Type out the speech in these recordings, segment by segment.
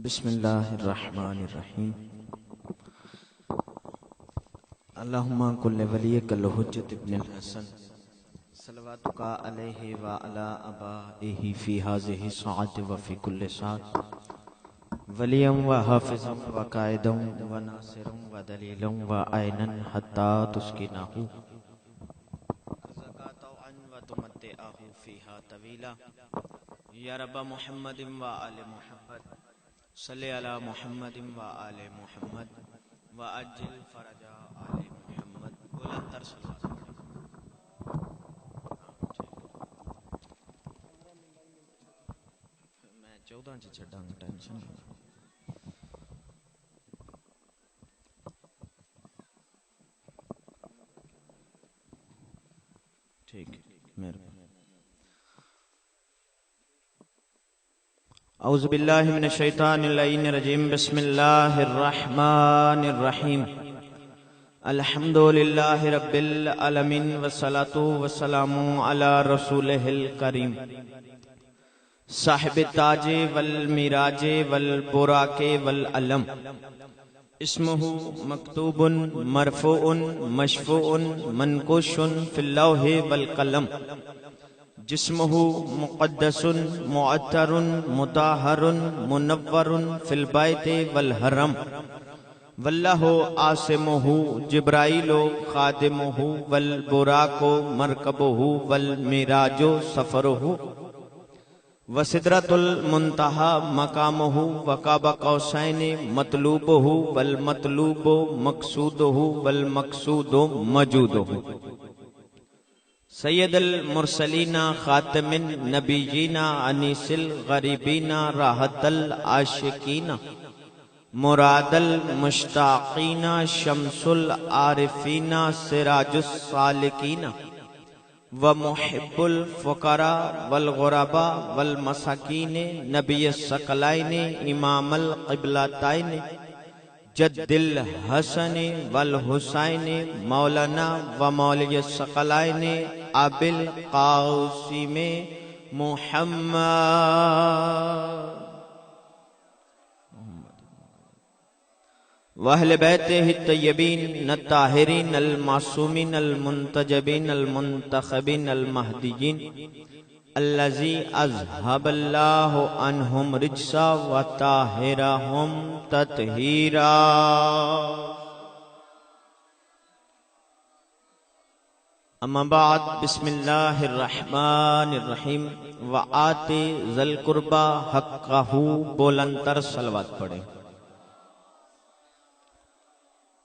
بسم اللہ الرحمن الرحیم اللہم کل ولیک الحجت ابن الحسن صلواتک علیہ وعلی آبائہ فی ہذہ الساعۃ وفی کل ساعۃ ولیا وحافظا وقائدا وناصرا ودلیلا وعینا حتی تسکنہ زکاة وتمتعہ فیہا طویلا یا رب محمد وآل محمد صلی علی محمد وآل محمد وعجل فرج آل محمد بلند تر صلوات میں 14 چ چھڈاں گا ٹینشن ٹھیک مہربانی اعوذ باللہ من الشیطان اللعین الرجیم بسم اللہ الرحمن الرحیم الحمدللہ رب العالمین والصلاة والسلام علی رسولہ الکریم صاحب التاج والمیراج والبراق والعلم اسمہ مکتوب مرفوع مشفوع منقوش فی اللوح والقلم جسمہ مقدس معطر مطہر منور فی البیت والحرم واللہ عاصمہ جبرائیل خادمہ والبراق مرکبہ والمیراج سفرہ وسدرۃ المنتہی مقامہ وقاب قوسین مطلوبہ والمطلوب مقصودہ والمقصود موجودہ سید المرسلین خاتم النبیین انیس الغریبین راحت العاشقین مراد المشتاقین شمس العارفین سراج السالکین ومحب الفقراء والغرباء والمساکین نبی الثقلین امام القبلتین جد الحسن والحسین مولانا و مولی الثقلین ابی القاسم محمد واہل بیتہ الطیبین الطاہرین المعصومین المنتجبین المنتخبین المہدیین الذی اذہب اللہ عنہم رجسا وطاہرہم تطہیرا اما بعد بسم اللہ الرحمن الرحیم وآت ذی القربى حقہ بلندتر صلوات پڑھیں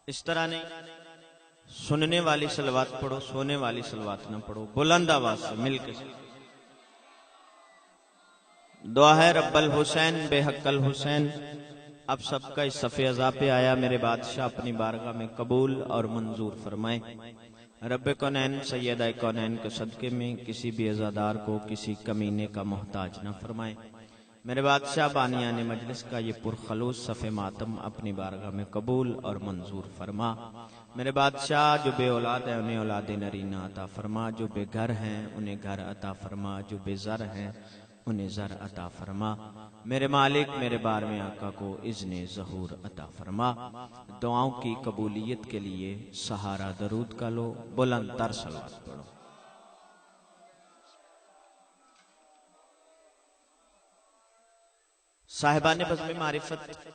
اس طرح نہیں سننے والی صلوات پڑھو سونے والی صلوات نہ پڑھو بلند آواز سے مل کے دعا ہے رب الحسین بے حق الحسین اب سب کا اس صفِ عزا پہ آیا میرے بادشاہ اپنی بارگاہ میں قبول اور منظور فرمائے رب کونین سیدہ کونین کے صدقے میں کسی بھی عزادار کو کسی کمینے کا محتاج نہ فرمائے میرے بادشاہ بانیان مجلس کا یہ پرخلوص صفِ ماتم اپنی بارگاہ میں قبول اور منظور فرما میرے بادشاہ جو بے اولاد ہیں انہیں اولاد نرینہ عطا فرما جو بے گھر ہیں انہیں گھر عطا فرما جو بے زر ہیں انہیں زر عطا فرما میرے مالک میرے بار میں آقا کو اذن ظہور عطا فرما دعاؤں کی قبولیت کے لیے سہارا درود کا لو بلند تر صلوات پڑھو صاحبان بزم معرفت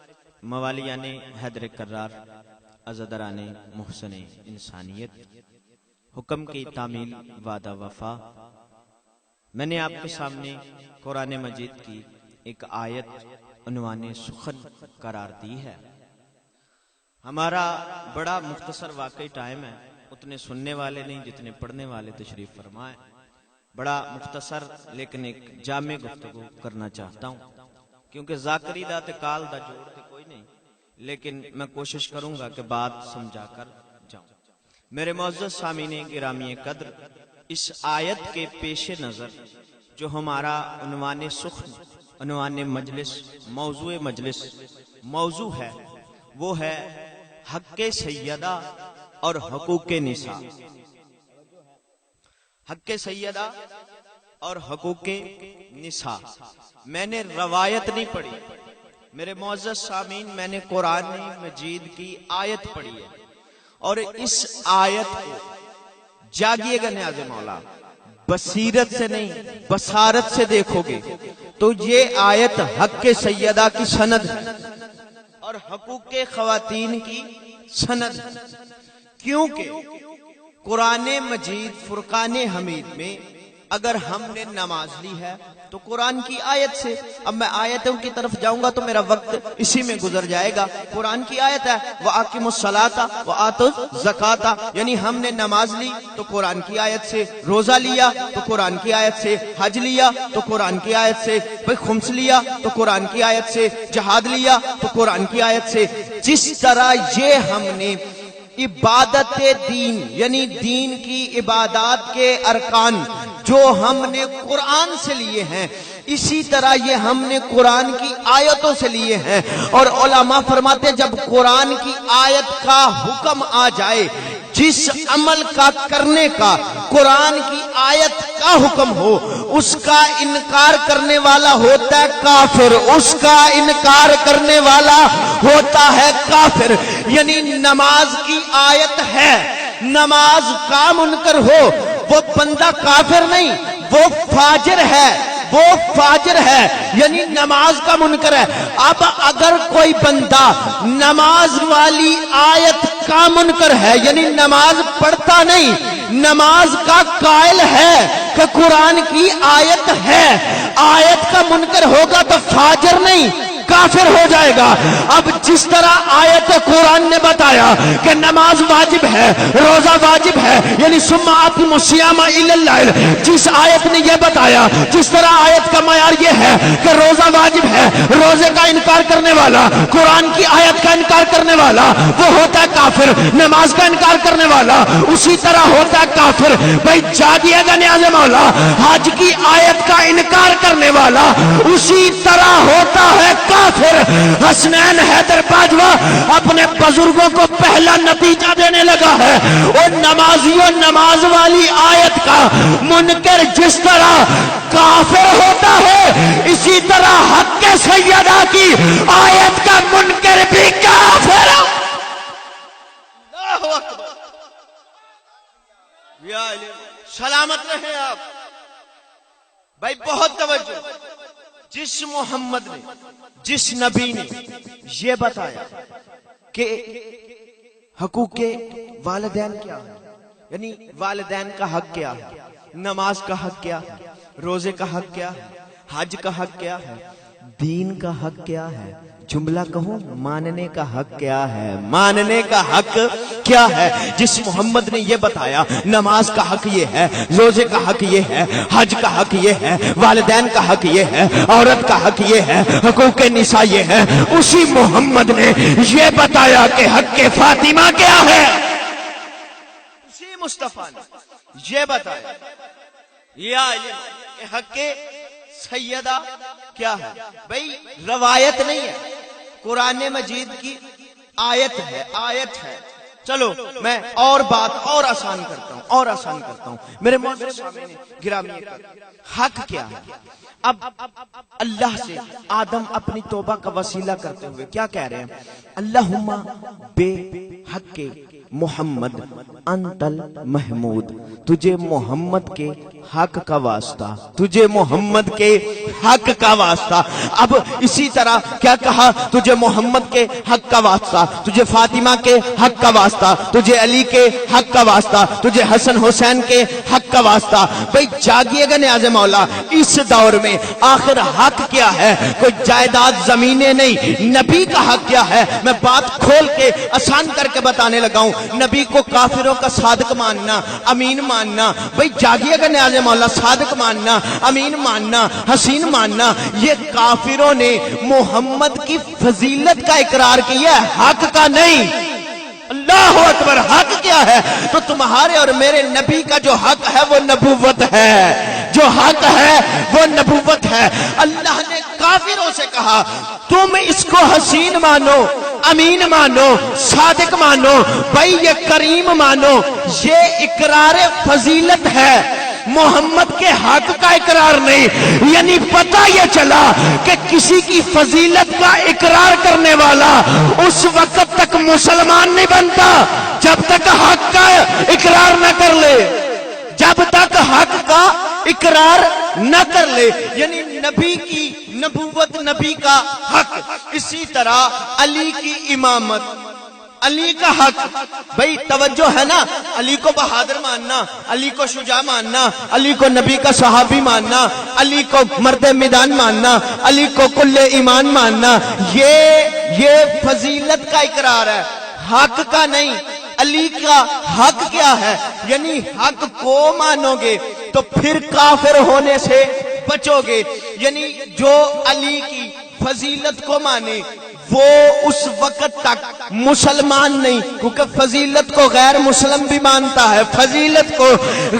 موالیان حیدر کرار عزدران محسن انسانیت حکم کی تعمیل وعدہ وفا میں نے آپ کے سامنے قرآن مجید کی ایک آیت عنوان سخن قرار دی ہے ہمارا بڑا مختصر واقعی ٹائم ہے اتنے سننے والے نہیں جتنے پڑھنے والے تشریف فرمائیں بڑا مختصر لیکن ایک جامع گفتگو کرنا چاہتا ہوں کیونکہ ذاکری دا تے کال دا جوڑ تے کوئی نہیں لیکن میں کوشش کروں گا کہ بات سمجھا کر جاؤں میرے معزز سامعین گرامی قدر اس آیت کے پیش نظر جو ہمارا عنوان سخن عنوان مجلس موضوع ہے وہ ہے حق سیدہ اور حقوق نساء حق سیدہ اور حقوق نساء میں نے روایت نہیں پڑھی میرے معزز سامعین، میں نے قرآن مجید کی آیت پڑھی ہے اور اس آیت کو جاگیے گا نیاز مولا، بصیرت سے نہیں بصارت سے دیکھو گے تو یہ آیت حق سیدہ کی سند ہے اور حقوق خواتین کی سند ہے، کیونکہ قرآن مجید فرقان حمید میں اگر ہم نے نماز لی ہے تو قرآن کی آیت سے، اب میں آیتوں کی طرف جاؤں گا تو میرا وقت اسی میں گزر جائے گا۔ قرآن کی آیت ہے وَأَقِمُوا الصَّلَاةَ وَآتُوا الزَّكَاةَ، یعنی ہم نے نماز لی تو قرآن کی آیت سے، روزہ لیا تو قرآن کی آیت سے، حج لیا تو قرآن کی آیت سے، خمس لیا تو قرآن کی آیت سے، جہاد لیا تو قرآن کی آیت سے۔ جس طرح یہ ہم نے عبادت دین یعنی دین کی عبادات کے ارکان جو ہم نے قرآن سے لیے ہیں، اسی طرح یہ ہم نے قرآن کی آیتوں سے لیے ہیں۔ اور علماء فرماتے ہیں جب قرآن کی آیت کا حکم آ جائے، جس عمل کا کرنے کا قرآن کی آیت کا حکم ہو، اس کا انکار کرنے والا ہوتا ہے کافر، اس کا انکار کرنے والا ہوتا ہے کافر۔ یعنی نماز کی آیت ہے، نماز کا منکر ہو وہ بندہ کافر نہیں، وہ فاجر ہے، وہ فاجر ہے، یعنی نماز کا منکر ہے۔ اب اگر کوئی بندہ نماز والی آیت کا منکر ہے، یعنی نماز پڑھتا نہیں، نماز کا قائل ہے کہ قرآن کی آیت ہے، آیت کا منکر ہوگا تو فاجر نہیں کافر ہو جائے گا۔ اب جس طرح آیت قرآن نے بتایا کہ نماز واجب ہے، روزہ واجب ہے، یعنی ثم اتموا الصیام الی اللیل، جس آیت نے یہ بتایا، جس طرح آیت کا معیار یہ ہے کہ روزہ واجب ہے، روزے کا انکار کرنے والا، قرآن کی آیت کا انکار کرنے والا وہ ہوتا ہے کافر، نماز کا انکار کرنے والا اسی طرح ہوتا ہے کافر۔ بھائی جاگیے گا نیاز مولا، حج کی آیت کا انکار کرنے والا اسی طرح ہوتا ہے کافر۔ حسنین حیدر باجوہ اپنے بزرگوں کو پہلا نتیجہ دینے لگا ہے، اور نمازیوں نماز والی آیت کا منکر جس طرح کافر ہوتا ہے، اسی طرح حق سیدہ کی آیت کا منکر بھی کافر۔ اللہ اکبر، یا سلامت رہے آپ بھائی، بہت توجہ۔ جس محمد نے، جس نبی نے یہ بتایا کہ حقوق والدین کیا ہے، یعنی والدین کا حق کیا ہے، نماز کا حق کیا ہے، روزے کا حق کیا ہے، حج کا حق کیا ہے، دین کا حق کیا ہے، جملہ کہوں ماننے کا حق کیا ہے، ماننے کا حق کیا ہے۔ جس محمد نے یہ بتایا نماز کا حق یہ ہے، روزے کا حق یہ ہے، حج کا حق یہ ہے، والدین کا حق یہ ہے، عورت کا حق یہ ہے، حقوق نساء یہ ہے، اسی محمد نے یہ بتایا کہ حق فاطمہ کیا ہے، اسی مصطفیٰ نے یہ بتایا یا کہ حق سیدہ کیا ہے۔ بھئی روایت نہیں ہے، قرآن مجید کی آیت ہے، آیت ہے۔ چلو میں اور بات اور آسان کرتا ہوں، اور آسان کرتا ہوں میرے معزز سامعین گرامی، حق کیا ہے۔ اب اللہ سے آدم اپنی توبہ کا وسیلہ کرتے ہوئے کیا کہہ رہے ہیں؟ اللہم بے حق محمد انت المحمود، تجھے محمد کے حق کا واسطہ، تجھے محمد کے حق کا واسطہ۔ اب اسی طرح کیا کہا؟ تجھے محمد کے حق کا واسطہ، تجھے فاطمہ کے حق کا واسطہ، تجھے علی کے حق کا واسطہ، تجھے حسن حسین کے حق کا واسطہ۔ بھئی جاگیے گا نیاز مولا، اس دور میں آخر حق کیا ہے؟ کوئی جائیداد زمینیں نہیں، نبی کا حق کیا ہے؟ میں بات کھول کے آسان کر کے بتانے لگا ہوں۔ نبی کو کافروں کا صادق ماننا، امین ماننا، بھئی جاگیے گا نیاز مولا، صادق ماننا، امین ماننا، حسین ماننا، یہ کافروں نے محمد کی فضیلت کا اقرار کیا ہے، حق کا نہیں۔ اللہ اکبر، حق کیا ہے؟ تو تمہارے اور میرے نبی کا جو حق ہے وہ نبوت ہے، جو حق ہے وہ نبوت ہے۔ اللہ نے کافروں سے کہا تم اس کو حسین مانو، امین مانو، صادق مانو، بھائی یہ کریم مانو، یہ اقرار فضیلت ہے۔ محمد کے حق کا اقرار نہیں. یعنی پتہ یہ چلا کہ کسی کی فضیلت کا اقرار کرنے والا اس وقت تک مسلمان نہیں بنتا جب تک حق کا اقرار نہ کر لے. جب تک حق کا اقرار نہ کر لے. یعنی نبی کی نبوت، نبی کا حق. اسی طرح علی کی امامت، علی کا حق. بھئی توجہ ہے نا، علی کو بہادر ماننا، علی کو شجاع ماننا، علی کو نبی کا صحابی ماننا، علی کو مرد میدان ماننا، علی کو کل ایمان ماننا، یہ فضیلت کا اقرار ہے، حق کا نہیں. علی کا حق کیا ہے؟ یعنی حق کو مانو گے تو پھر کافر ہونے سے بچو گے. یعنی جو علی کی فضیلت کو مانے وہ اس وقت تک مسلمان نہیں، کیونکہ فضیلت کو غیر مسلم بھی مانتا ہے، فضیلت کو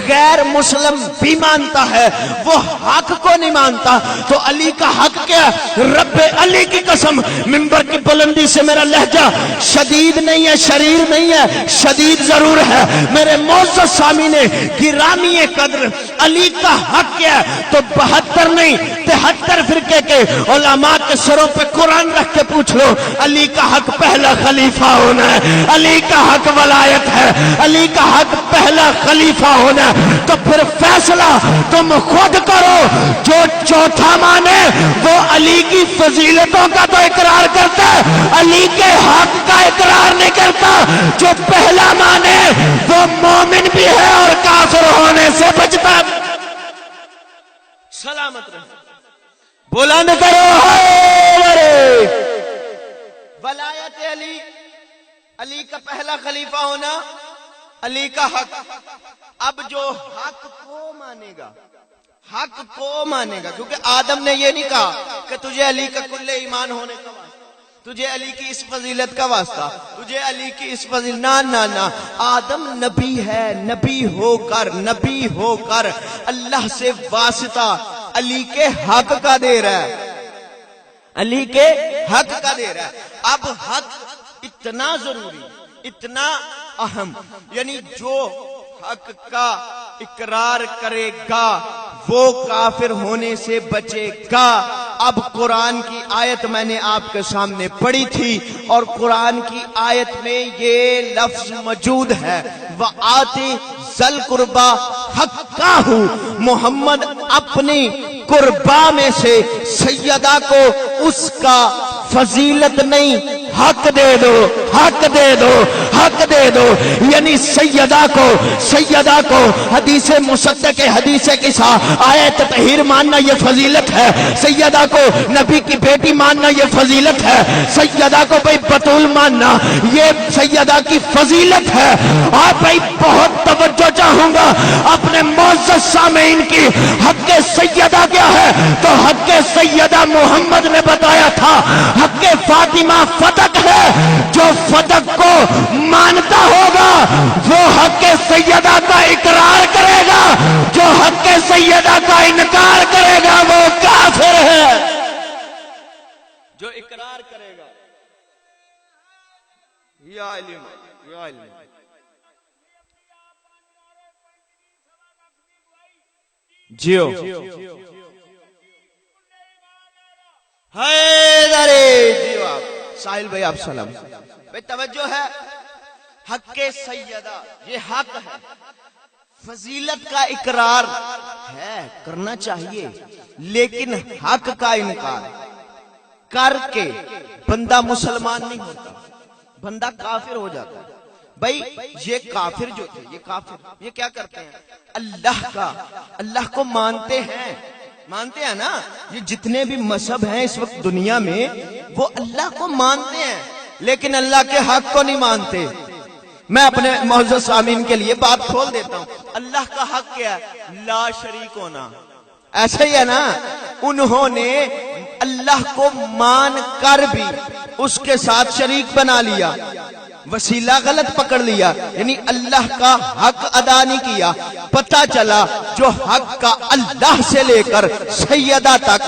غیر مسلم بھی مانتا ہے، وہ حق کو نہیں مانتا. تو علی کا حق کیا؟ رب علی کی قسم، منبر کی بلندی سے میرا لہجہ شدید نہیں ہے، شریر نہیں ہے، شدید ضرور ہے. میرے معزز سامعین گرامی قدر، علی کا حق کیا ہے؟ تو 72 نہیں 73 فرقے کے علماء کے سروں پہ قرآن رکھ کے پوچھ لو، علی کا حق پہلا خلیفہ ہونا ہے، علی کا حق ولایت ہے، علی کا حق پہلا خلیفہ ہونا ہے. تو پھر فیصلہ تم خود کرو. جو چوتھا مانے وہ علی کی فضیلتوں کا تو اقرار کرتا ہے، علی کے حق کا اقرار نہیں کرتا. جو پہلا مانے وہ مومن بھی ہے اور کافر ہونے سے بچتا. سلامت رہے. بلند کرو ولایت علی، علی کا پہلا خلیفہ ہونا، علی کا حق. اب جو حق کو مانے گا، حق کو مانے گا، کیونکہ آدم نے یہ نہیں کہا کہ تجھے علی کا کل ایمان ہونے کا واسطہ، تجھے علی کی اس فضیلت کا واسطہ، تجھے علی کی اس فضیلت، نہ آدم نبی ہے، نبی ہو کر اللہ سے واسطہ علی کے حق کا دے رہا ہے، علی کے حق کا دے رہا ہے. اب حق اتنا ضروری، اتنا اہم، یعنی جو حق کا اقرار کرے گا وہ کافر ہونے سے بچے گا. اب قرآن کی آیت میں نے آپ کے سامنے پڑھی تھی اور قرآن کی آیت میں یہ لفظ موجود ہے، وَآتِ ذَل قُرْبَى حَقَّهُ. محمد اپنی قربا میں سے سیدہ کو اس کا فضیلت نہیں، حق دے دو، حق دے دو، حق دے دو. یعنی سیدہ کو حدیث مصدق حدیث کے ساتھ آیت تطہیر ماننا یہ فضیلت ہے. سیدہ کو نبی کی بیٹی ماننا یہ فضیلت ہے. سیدہ کو بھائی بطول ماننا یہ سیدہ کی فضیلت ہے. آپ بھائی بہت توجہ چاہوں گا اپنے معزز سامعین کی. حق سیدہ کیا ہے؟ تو حق سیدہ محمد نے بتایا تھا، حق فاطمہ فتق ہے. جو فتق کو مانتا ہوگا وہ حق سیدہ کا اقرار کرے گا، جو حق سیدہ کا انکار کرے گا وہ کافر ہے. جو اقرار کرے گا یا علم جیو جیو. آپ ساحل بھائی آپ سلام بھائی توجہ ہے. حق سیدہ یہ حق ہے، فضیلت کا اقرار ہے، کرنا چاہیے، لیکن حق کا انکار کر کے بندہ مسلمان نہیں ہوتا، بندہ کافر ہو جاتا ہے. بھائی یہ کافر جو تھے، یہ کافر یہ کیا کرتے ہیں؟ اللہ کو مانتے ہیں نا. یہ جتنے بھی مذہب ہیں اس وقت دنیا میں وہ اللہ کو مانتے ہیں لیکن اللہ کے حق کو نہیں مانتے. میں اپنے معزز سامعین کے لیے بات کھول دیتا ہوں. اللہ کا حق کیا ہے؟ لا شریک ہونا. ایسا ہی ہے نا، انہوں نے اللہ کو مان کر بھی اس کے ساتھ شریک بنا لیا. وسیلہ غلط پکڑ لیا، یعنی اللہ کا حق ادا نہیں کیا۔ پتہ چلا جو حق کا اللہ سے لے کر سیدہ تک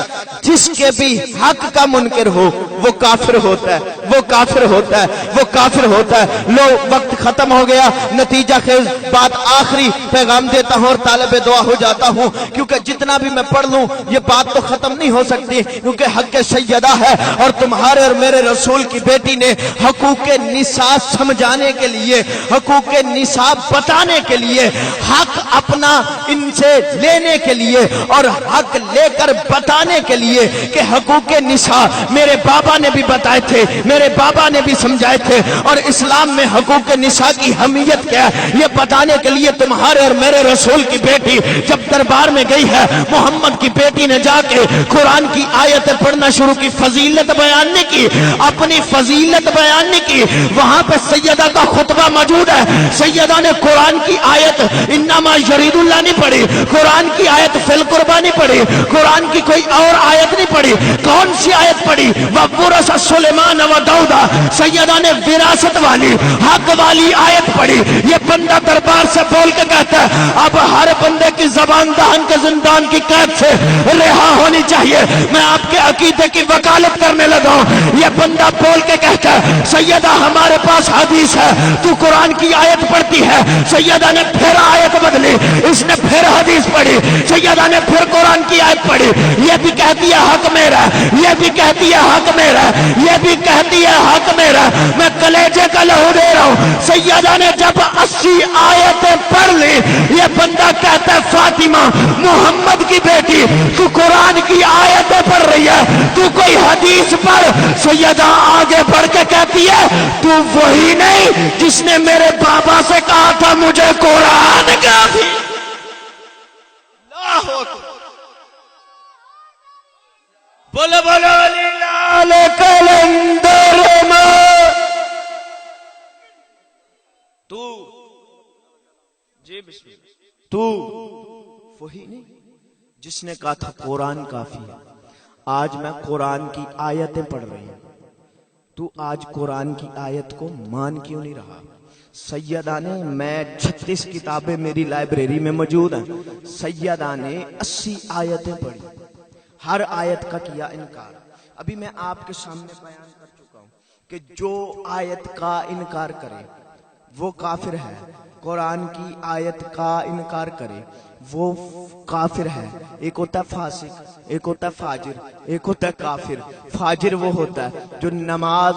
جس کے بھی حق کا منکر ہو وہ کافر ہوتا ہے، وہ کافر ہوتا ہے، وہ کافر ہوتا ہے۔ لو وقت ختم ہو گیا، نتیجہ خیز بات آخری پیغام دیتا ہوں اور طالب دعا ہو جاتا ہوں، کیونکہ جتنا بھی میں پڑھ لوں یہ بات تو ختم نہیں ہو سکتی، کیونکہ حق سیدہ ہے اور تمہارے اور میرے رسول کی بیٹی نے حقوق نساء سمجھانے کے لیے، حقوق نساء بتانے کے لیے، حق اپنا ان سے لینے کے لیے اور حق لے کر بتانے کے لیے کہ حقوق نساء میرے بابا نے بھی بتائے تھے، میرے بابا نے بھی سمجھائے تھے، اور اسلام میں حقوق نساء کی اہمیت کیا ہے یہ بتانے کے لیے تمہارے اور میرے رسول کی بیٹی جب دربار میں گئی ہے، محمد کی بیٹی نے جا کے قرآن کی آیتیں پڑھنا شروع کی، فضیلت بیان نہیں کی، اپنی فضیلت بیان نہیں کی۔ وہاں پہ سیدہ کا خطبہ موجود ہے، سیدہ نے قرآن کی آیت انما یرید اللہ نہیں پڑھی، قرآن کی آیت فی القربہ نہیں پڑھی، قرآن کی کوئی اور آیت نہیں پڑھی۔ کون سی آیت پڑھی؟ وَوَرَثَ سُلَیمَانَ وَدَاؤُدَ، سیدہ نے وراثت والی حق والی آیت پڑھی۔ یہ بندہ دربار سے بول کے کہتا ہے اب ہر بندے کی زبان دہن کے زندان کی قید سے رہا ہونی چاہیے، میں آپ کے عقیدے کی وکالت کرنے لگا ہوں۔ یہ بندہ بول کے کہتا ہے سیدہ ہمارے پاس حدیث ہے، تو قرآن کی آیت پڑھتی ہے۔ سیدہ نے پھر آیت بدلی، اس نے پھر حدیث پڑھی، سیدہ نے پھر قرآن کی آیت پڑھی۔ یہ بھی کہتی ہے حق میرا، یہ بھی کہتی ہے حق میرا، یہ بھی کہتی ہے حق میرا، میں کلیجے کا لہو دے رہا ہوں۔ سیدہ نے جب 80 آیتیں پڑھ لی، یہ بندہ کہتا ہے فاطمہ محمد کی بیٹی تو قرآن کی آیتیں پڑھ رہی ہے، تو کوئی حدیث پڑھ۔ سیدہ آگے بڑھ کے کہتی ہے تو وہی نہیں جس نے میرے بابا سے کہا تھا مجھے قرآن کا بھی۔ بولو بولو للہ کلندر تو جی بسم اللہ، تو وہی نہیں جس نے کہا تھا قرآن کافی ہے۔ آج میں قرآن کی آیتیں پڑھ رہی ہوں، تو آج قرآن کی آیت کو مان کیوں نہیں رہا؟ سیدہ نے، میں 36 کتابیں میری لائبریری میں موجود ہیں، سیدہ نے 80 آیتیں پڑھی، ہر آیت کا کیا انکار۔ ابھی میں آپ کے سامنے بیان کر چکا ہوں کہ جو آیت کا انکار کرے وہ کافر ہے، قرآن کی آیت کا انکار کرے وہ کافر ہے۔ ایک ہوتا ہے فاسق، ایک ہوتا ہے فاجر، ایک ہوتا ہے کافر۔ فاجر وہ ہوتا ہے جو نماز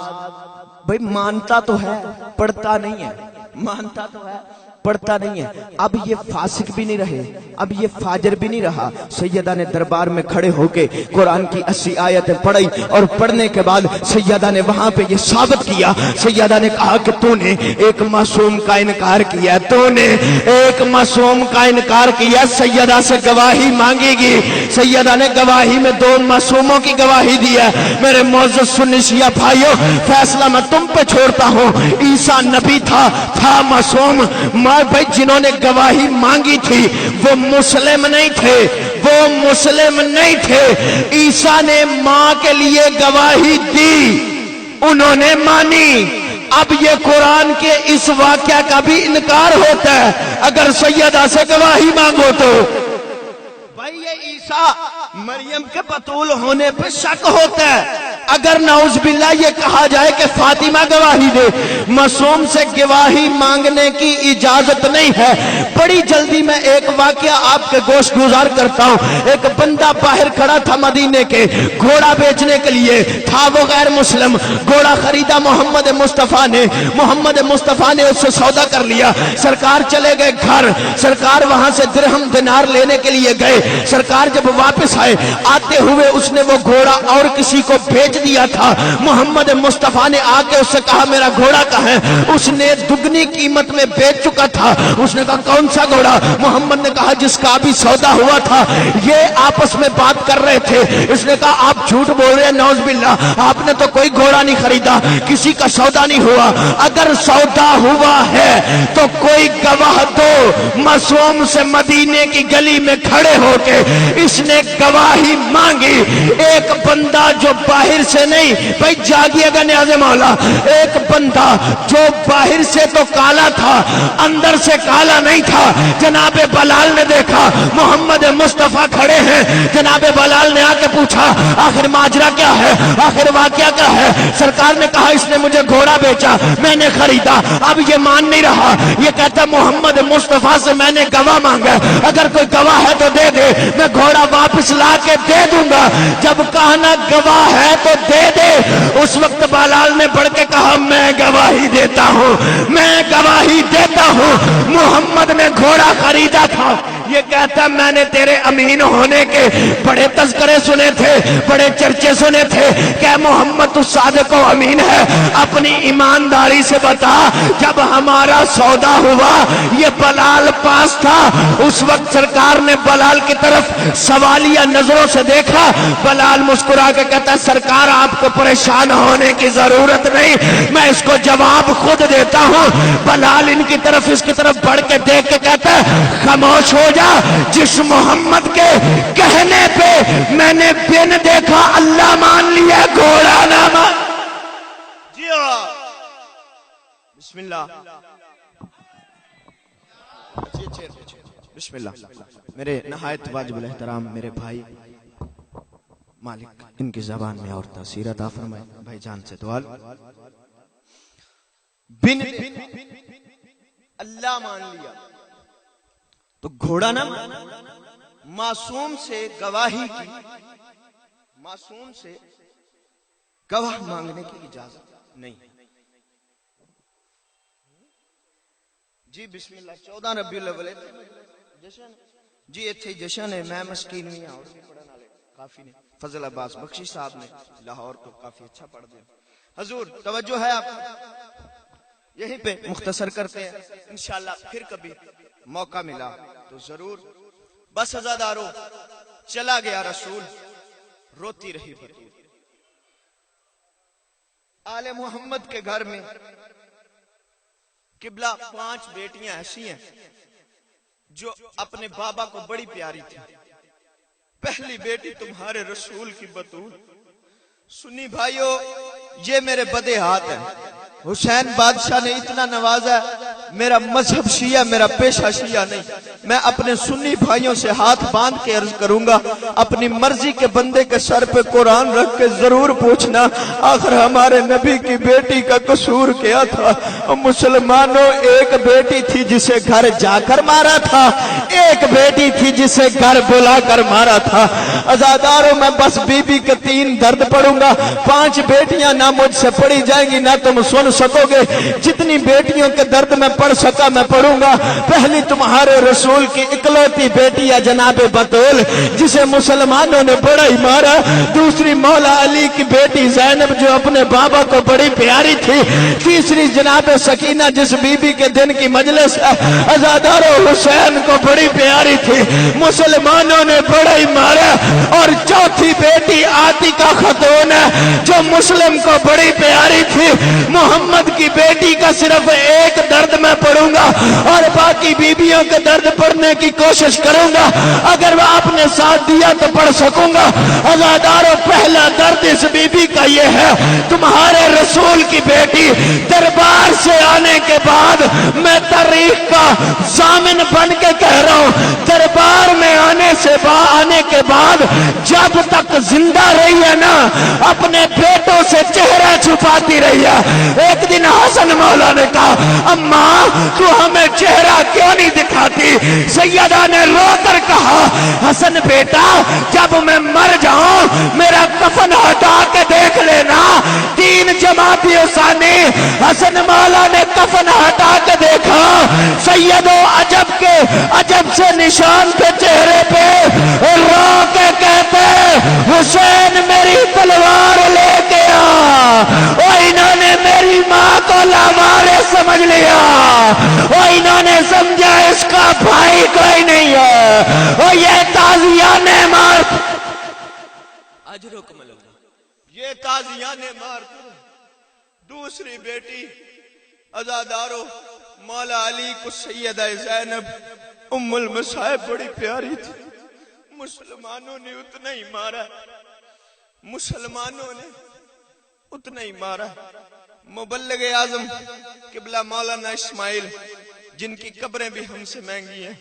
بھئی مانتا تو ہے پڑھتا نہیں ہے، مانتا تو ہے پڑھتا نہیں ہے۔ اب یہ فاسق بھی نہیں رہے، اب یہ فاجر بھی نہیں رہا۔ سیدہ نے دربار میں کھڑے ہو کے قرآن کی 80 آیتیں پڑھی، اور پڑھنے کے بعد سیدہ نے وہاں پہ یہ ثابت کیا، سیدہ نے کہا کہ تو نے ایک معصوم کا انکار کیا، تو نے ایک معصوم کا انکار کیا، سیدہ سے گواہی مانگے گی۔ سیدہ نے گواہی میں 2 معصوموں کی گواہی دی ہے۔ میرے معزز سنی شیعہ بھائیوں، فیصلہ میں تم پہ چھوڑتا ہوں، عیسیٰ نبی تھا معصوم، بھائی جنہوں نے گواہی مانگی تھی وہ مسلم نہیں تھے، وہ مسلم نہیں تھے۔ عیسیٰ نے ماں کے لیے گواہی دی، انہوں نے مانی۔ اب یہ قرآن کے اس واقعہ کا بھی انکار ہوتا ہے اگر سیدہ سے گواہی مانگو تو۔ بھائی یہ عیسیٰ مریم کے بطول ہونے پہ شک ہوتا ہے اگر نعوذ باللہ یہ کہا جائے کہ فاطمہ گواہی دے۔ معصوم سے گواہی مانگنے کی اجازت نہیں ہے۔ بڑی جلدی میں ایک واقعہ آپ کے گوشت گزار کرتا ہوں۔ ایک بندہ باہر کھڑا تھا مدینے کے، گھوڑا بیچنے کے لیے تھا، وہ غیر مسلم، گھوڑا خریدا محمد مصطفیٰ نے، محمد مصطفیٰ نے اس سے سودا کر لیا۔ سرکار چلے گئے گھر، سرکار وہاں سے درہم دینار لینے کے لیے گئے۔ سرکار جب واپس آتے ہوئے اس نے وہ گھوڑا اور کسی کو بیچ دیا تھا۔ محمد مصطفیٰ نے آ کے اس سے کہا میرا گھوڑا کہاں ہے؟ اس نے دگنی قیمت میں بیچ چکا تھا۔ اس نے کہا کون سا گھوڑا؟ محمد نے کہا جس کا ابھی سودا ہوا تھا۔ یہ آپس میں بات کر رہے تھے۔ اس نے کہا آپ جھوٹ بول رہے ہیں نعوذ باللہ، آپ نے تو کوئی گھوڑا نہیں خریدا، کسی کا سودا نہیں ہوا۔ اگر سودا ہوا ہے تو کوئی گواہ دو۔ معصوم سے مدینے کی گلی میں کھڑے ہوتے کے اس نے گواہی مانگی. ایک بندہ جو باہر سے نہیں، بھائی جاگیے گا نیاز مولا، ایک بندہ جو باہر سے تو کالا تھا اندر سے کالا نہیں تھا. جناب بلال نے دیکھا محمد مصطفیٰ کھڑے ہیں. جناب بلال نے آ کے پوچھا آخر ماجرا کیا ہے، آخر واقعہ کیا ہے؟ سرکار نے کہا اس نے مجھے گھوڑا بیچا، میں نے خریدا. اب یہ مان نہیں رہا، یہ کہتا محمد مصطفیٰ سے میں نے گواہ مانگا، اگر کوئی گواہ ہے تو دے دے، میں گھوڑا واپس لا کے دے دوں گا. جب کہا نا گواہ ہے تو دے دے، اس وقت بلال نے بڑھ کے کہا میں گواہی دیتا ہوں، میں گواہی دیتا ہوں محمد نے گھوڑا خریدا تھا. یہ کہتا میں نے تیرے امین ہونے کے بڑے تذکرے سنے تھے، بڑے چرچے سنے تھے کہ محمد تو صادق و امین ہے. اپنی ایمانداری سے بتا، جب ہمارا سودا ہوا یہ بلال پاس تھا، اس وقت سرکار نے بلال کی طرف سوالیہ نظروں سے دیکھا. بلال مسکرا کے کہتا ہے سرکار آپ کو پریشان ہونے کی ضرورت نہیں، میں اس کو جواب خود دیتا ہوں. بلال ان کی طرف اس کی طرف بڑھ کے دیکھ کے کہتا ہے خاموش ہو جا، جس محمد کے کہنے پہ میں نے بن دیکھا اللہ مان لیا، گھوڑا نہ مان. جی ہاں بسم اللہ، بسم اللہ. میرے نہایت واجب الاحترام میرے بھائی مالک ان کی زبان میں اور تاثیر عطا فرمائے. بھائی جان سے دعا بن اللہ مان لیا تو گھوڑا نہ معصوم سے گواہی کی، معصوم سے گواہ مانگنے کی اجازت نہیں. جی بسم اللہ. 14 ربیع الاول جشن جی اتھے جشن ہے. میں مسکین نہیں اور بھی پڑھن والے کافی نے. فضل عباس بخشی صاحب نے لاہور کو کافی اچھا پڑھ دیا. حضور توجہ ہے آپ، یہیں پہ مختصر کرتے ہیں انشاءاللہ، پھر کبھی موقع ملا تو ضرور. بس عزادارو چلا گیا رسول، روتی رہی بطول. آل محمد کے گھر میں قبلہ 5 بیٹیاں ایسی ہیں جو اپنے بابا کو بڑی پیاری تھی. پہلی بیٹی تمہارے رسول کی بطول. سنی بھائیو یہ میرے بدے ہاتھ ہیں. حسین بادشاہ نے اتنا نوازا ہے، میرا مذہب شیعہ، میرا پیشہ شیعہ نہیں. میں اپنے سنی بھائیوں سے ہاتھ باندھ کے عرض کروں گا اپنی مرضی کے بندے کے سر پہ قرآن رکھ کے ضرور پوچھنا آخر ہمارے نبی کی بیٹی کا قصور کیا تھا. مسلمانوں ایک بیٹی تھی جسے گھر جا کر مارا تھا، ایک بیٹی تھی جسے گھر بلا کر مارا تھا. عزاداروں میں بس بی بی کے 3 درد پڑھوں گا. 5 بیٹیاں نہ مجھ سے پڑھی جائیں گی نہ تم سن سکو گے. جتنی بیٹیوں کے درد میں پڑھ سکا میں پڑھوں گا. پہلی تمہارے رسول کی اکلوتی بیٹی ہے جناب بطول جسے مسلمانوں نے بڑا ہی مارا. دوسری مولا علی کی بیٹی زینب جو اپنے بابا کو بڑی پیاری تھی. تیسری جناب سکینہ جس بی بی کے دن کی مجلس ہے عزادارو حسین کو بڑی پیاری تھی، مسلمانوں نے بڑا ہی مارا. اور چوتھی بیٹی عاتقہ خاتون ہے جو مسلم کو بڑی پیاری تھی. محمد کی بیٹی کا صرف ایک درد میں پڑھوں گا اور باقی بیویوں کے درد پڑھنے کی کوشش کروں گا. اگر وہ آپ نے ساتھ دیا تو پڑھ سکوں گا. عزادارو پہلا درد اس بی بی کا یہ ہے تمہارے رسول کی بیٹی دربار سے آنے کے بعد، میں تاریخ کا ضامن بن کے کہہ رہا ہوں، دربار میں آنے کے بعد جب تک زندہ رہی ہے نا اپنے بیٹوں سے چہرہ چھپاتی رہی ہے. ایک دن حسن مولا نے کہا اماں تو ہمیں چہرہ کیوں نہیں دکھاتی؟ سیدہ نے رو کر کہا حسن بیٹا جب میں مر جاؤں میرا کفن ہٹا کے دیکھ لینا. 3 جماعتی ثانی حسن مولا نے کفن ہٹا کے دیکھا، سیدو عجب کے عجب سے نشان تھے چہرے پہ. رو کے کہتے حسین میری تلوار لے کے آ. انہوں نے میری ماں کو لاوارے سمجھ لیا، انہوں نے سمجھا اس کا بھائی کوئی نہیں ہے. یہ تازیان مارت اجرکم اللہ، یہ تازیان مارت. دوسری بیٹی عزادارو مولا علی کو سیدہ زینب ام المصائب بڑی پیاری تھی. مسلمانوں نے اتنا ہی مارا، مسلمانوں نے اتنا ہی مارا۔ مبلغ اعظم قبلہ مولانا اسماعیل، جن کی قبریں بھی ہم سے مہنگی ہیں،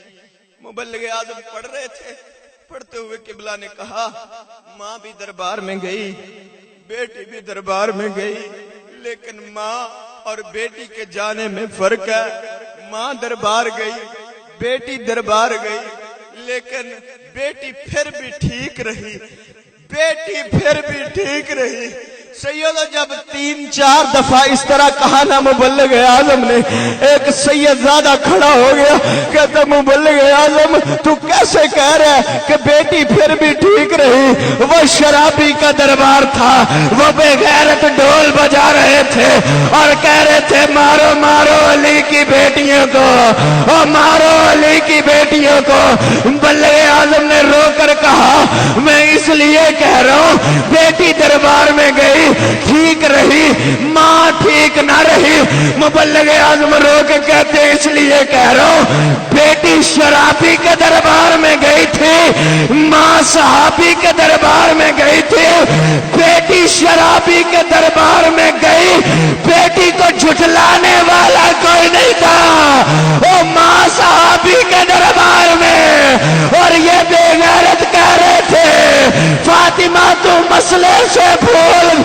مبلغ اعظم پڑھ رہے تھے، پڑھتے ہوئے قبلہ نے کہا ماں بھی دربار میں گئی، بیٹی بھی دربار میں گئی، لیکن ماں اور بیٹی کے جانے میں فرق ہے۔ ماں دربار گئی، بیٹی دربار گئی، لیکن بیٹی پھر بھی ٹھیک رہی، بیٹی پھر بھی ٹھیک رہی۔ سیدہ جب 3-4 دفعہ اس طرح کہا نا مبلغ اعظم نے، ایک سید زادہ کھڑا ہو گیا، کہتا مبلغ اعظم تو کیسے کہہ رہا ہے کہ بیٹی پھر بھی ٹھیک رہی؟ وہ شرابی کا دربار تھا، وہ بے غیرت ڈھول بجا رہے تھے اور کہہ رہے تھے مارو مارو علی کی بیٹیوں کو، اور مارو علی کی بیٹیوں کو۔ مبلغ اعظم نے رو کر کہا میں اس لیے کہہ رہا ہوں بیٹی دربار میں گئی ٹھیک رہی، ماں ٹھیک نہ رہی۔ مبلغ اعظم رو کے کہتے اس لیے کہہ رہا ہوں بیٹی شرابی کے دربار میں گئی تھی، ماں صحابی کے دربار میں گئی تھی۔ بیٹی شرابی کے دربار میں گئی، بیٹی کو جھٹلانے والا کوئی نہیں تھا، وہ ماں صحابی کے دربار میں، اور یہ بے غیرت کہہ رہے تھے فاطمہ تو مسئلے سے بھول۔